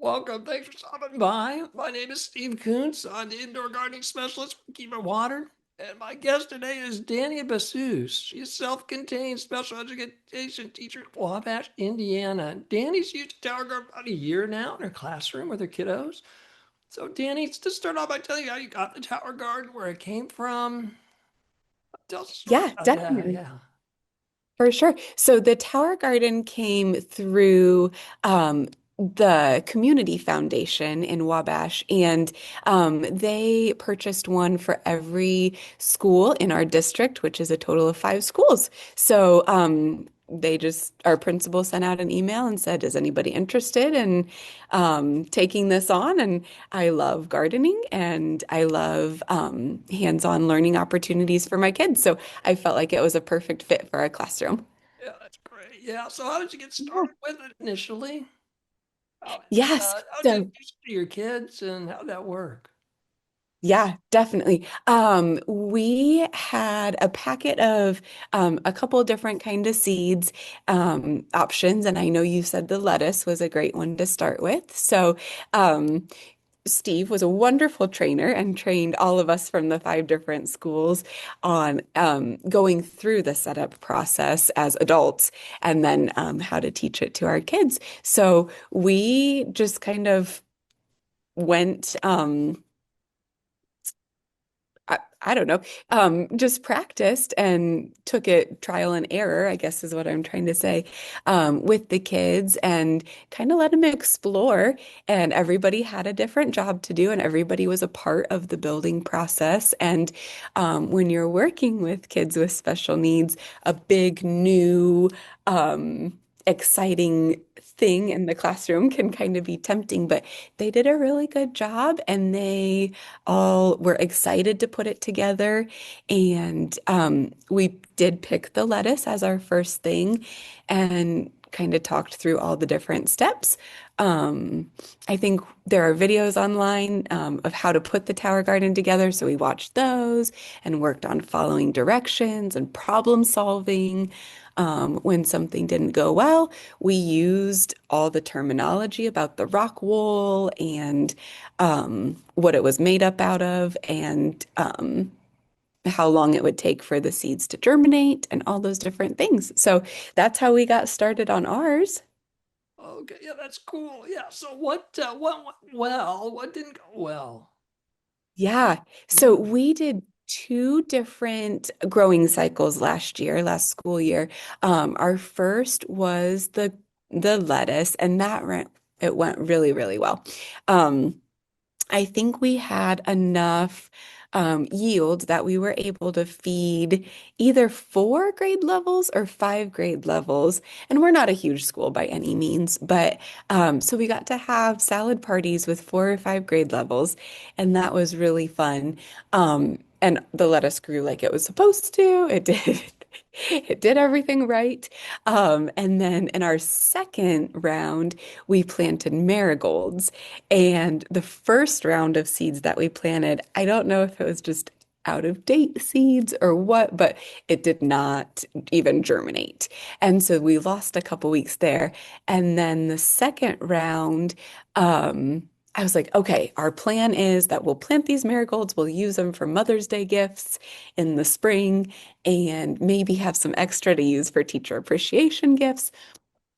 Welcome. Thanks for stopping by. My name is Steve Koontz. I'm the indoor gardening specialist for Keep Water. And my guest today is Dani Bassous. She's a self-contained special education teacher in Wabash, Indiana. Dani's used a tower garden about a year now in her classroom with her kiddos. So, Dani, to start off by telling you how you got the tower garden, where it came from. Tell us a story Yeah, about that. definitely. Yeah. For sure. So the Tower Garden came through the Community Foundation in Wabash, and they purchased one for every school in our district, which is a total of 5 schools. So our principal sent out an email and said, "Is anybody interested in taking this on?" And I love gardening and I love hands-on learning opportunities for my kids. So I felt like it was a perfect fit for our classroom. Yeah, that's great. Yeah. So, how did you get Yeah. started with it initially? Yes. How did you So teach it to your kids and how'd that work? yeah, definitely. We had a packet of a couple different kind of seeds options, and I know you said the lettuce was a great one to start with. So um, Steve was a wonderful trainer and trained all of us from the 5 different schools on going through the setup process as adults and then how to teach it to our kids. So we just kind of went. I don't know, just practiced and took it trial and error, I guess is what I'm trying to say, with the kids and kind of let them explore. And everybody had a different job to do, and everybody was a part of the building process. And when you're working with kids with special needs, a big new, exciting thing in the classroom can kind of be tempting, but they did a really good job and they all were excited to put it together. And we did pick the lettuce as our first thing and kind of talked through all the different steps. Um, I think there are videos online of how to put the tower garden together. So we watched those and worked on following directions and problem solving. When something didn't go well, we used all the terminology about the rock wool and what it was made up out of, and how long it would take for the seeds to germinate, and all those different things. So that's how we got started on ours. Okay, yeah, that's cool. Yeah. So what went well? What didn't go well? Yeah. So Yeah. we did 2 different growing cycles last school year. Our first was the lettuce, and it went really, really well. Um, I think we had enough yield that we were able to feed either 4 grade levels or 5 grade levels. And we're not a huge school by any means, but so we got to have salad parties with 4 or 5 grade levels, and that was really fun. And the lettuce grew like it was supposed to. It did. It did everything right. And then in our second round, we planted marigolds. And the first round of seeds that we planted, I don't know if it was just out of date seeds or what, but it did not even germinate. And so we lost a couple weeks there. And then the second round, I was like, okay, our plan is that we'll plant these marigolds, we'll use them for Mother's Day gifts in the spring, and maybe have some extra to use for teacher appreciation gifts.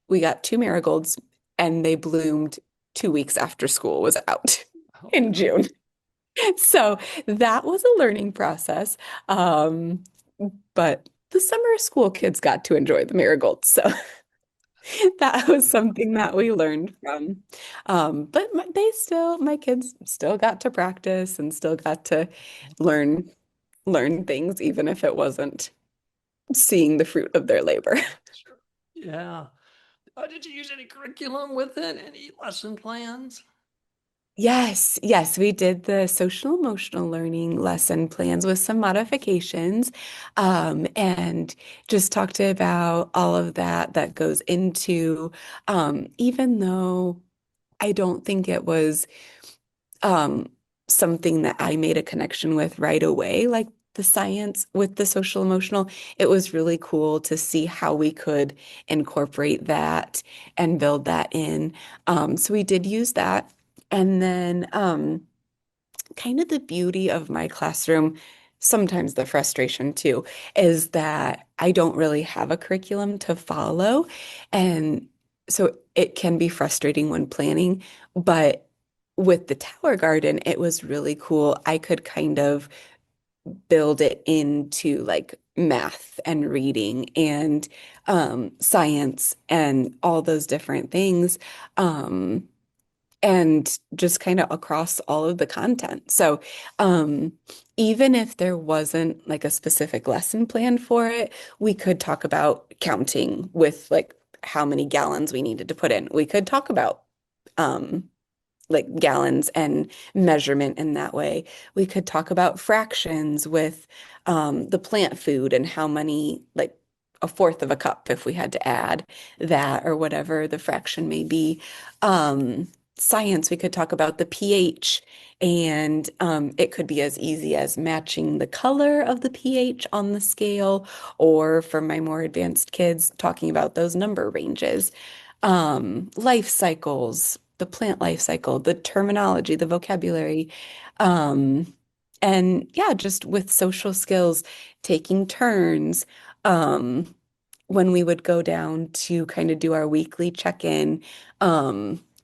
We got 2 marigolds and they bloomed 2 weeks after school was out Oh, in yeah. June. So that was a learning process. Um, but the summer school kids got to enjoy the marigolds. So that was something that we learned from. But my kids still got to practice and still got to learn, learn things, even if it wasn't seeing the fruit of their labor. Sure. Yeah. Did you use any curriculum with it? Any lesson plans? Yes, yes, we did the social emotional learning lesson plans with some modifications, and just talked about all of that goes into, even though I don't think it was um, something that I made a connection with right away, like the science with the social emotional, it was really cool to see how we could incorporate that and build that in. So we did use that. And then kind of the beauty of my classroom, sometimes the frustration too, is that I don't really have a curriculum to follow. And so it can be frustrating when planning, but with the Tower Garden, it was really cool. I could kind of build it into like math and reading and science and all those different things. Um, and just kind of across all of the content. So, um, even if there wasn't like a specific lesson plan for it, we could talk about counting with like how many gallons we needed to put in. We could talk about um, like gallons and measurement in that way. We could talk about fractions with the plant food and how many, like a fourth of a cup if we had to add that or whatever the fraction may be. Science, we could talk about the pH, and it could be as easy as matching the color of the pH on the scale, or for my more advanced kids, talking about those number ranges. Life cycles, the plant life cycle, the terminology, the vocabulary. Um, and yeah, just with social skills, taking turns. Um, when we would go down to kind of do our weekly check-in,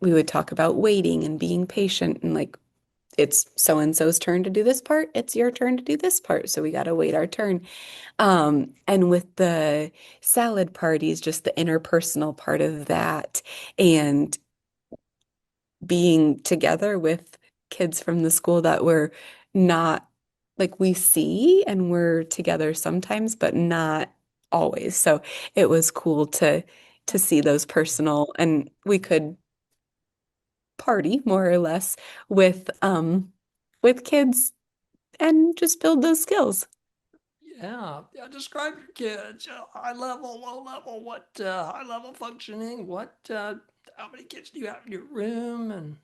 we would talk about waiting and being patient and like it's so and so's turn to do this part, it's your turn to do this part. So we got to wait our turn. And with the salad parties, just the interpersonal part of that and being together with kids from the school that we're not like we see and we're together sometimes, but not always. So it was cool to see those personal and we could party more or less with kids and just build those skills. Yeah, yeah. Describe your kids. High level, low level. What high level functioning? What? How many kids do you have in your room? And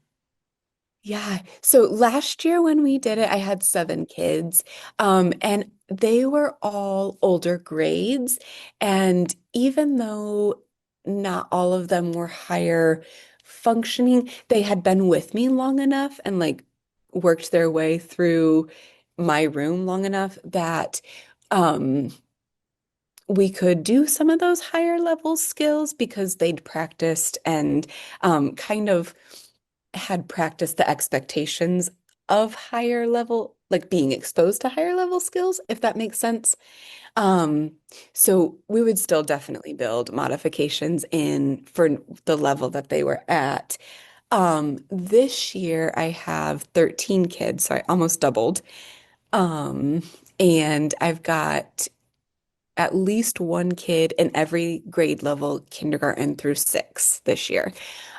Yeah. So last year when we did it, I had 7 kids, and they were all older grades. And even though not all of them were higher functioning, they had been with me long enough and like worked their way through my room long enough that um, we could do some of those higher level skills because they'd practiced and kind of had practiced the expectations of higher level, like being exposed to higher level skills, if that makes sense. Um, so we would still definitely build modifications in for the level that they were at. This year I have 13 kids, so I almost doubled. Um, and I've got at least one kid in every grade level, kindergarten through 6 this year,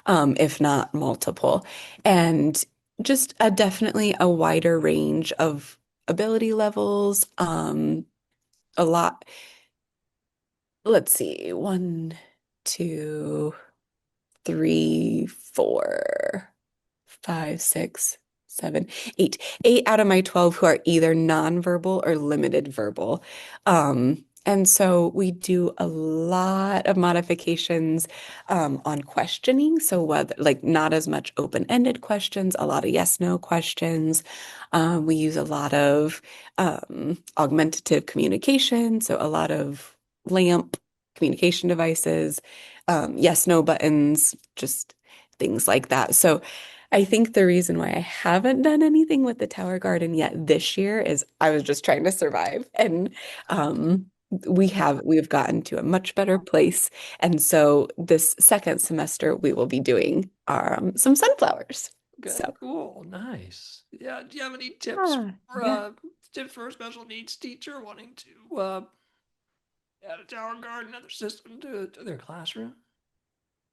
if not multiple. And just a definitely a wider range of ability levels. A lot. Let's see, 1, 2, 3, 4, 5, 6, 7, 8. 8 out of my 12 who are either nonverbal or limited verbal. And so we do a lot of modifications on questioning. So whether like not as much open-ended questions, a lot of yes/no questions. We use a lot of augmentative communication. So a lot of LAMP communication devices, yes/no buttons, just things like that. So I think the reason why I haven't done anything with the Tower Garden yet this year is I was just trying to survive. And we've gotten to a much better place. And so this second semester we will be doing some sunflowers. okay, So cool, nice. Yeah. Do you have any tips yeah, for yeah. a special needs teacher wanting to add a tower guard, another system to their classroom?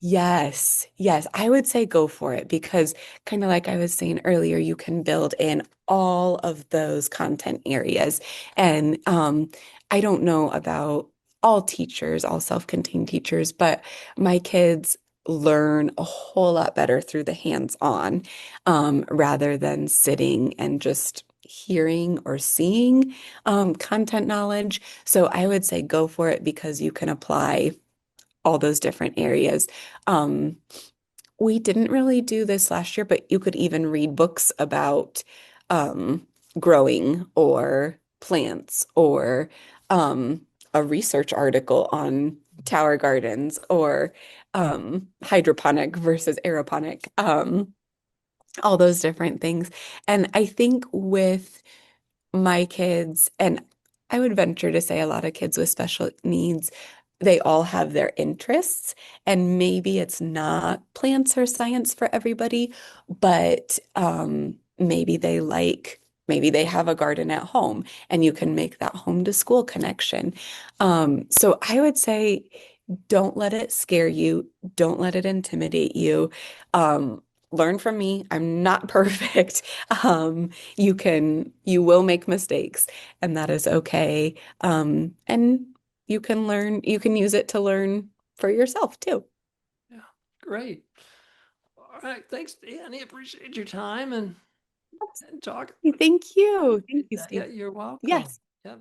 Yes, yes, I would say go for it because kind of like I was saying earlier, you can build in all of those content areas. And I don't know about all teachers, all self-contained teachers, but my kids learn a whole lot better through the hands-on rather than sitting and just hearing or seeing content knowledge. So I would say go for it because you can apply all those different areas. Um, we didn't really do this last year, but you could even read books about um, growing or plants or a research article on tower gardens or hydroponic versus aeroponic, all those different things. And I think with my kids, and I would venture to say a lot of kids with special needs, they all have their interests, and maybe it's not plants or science for everybody, but maybe they have a garden at home, and you can make that home to school connection. So I would say don't let it scare you, don't let it intimidate you. Um, Learn from me. I'm not perfect. You will make mistakes, and that is okay. And you can use it to learn for yourself too. Yeah, great. All right, thanks, Danny. Appreciate your time and talk. Thank you. Thank you, Yeah, Steve. you're welcome. Yes. Yep.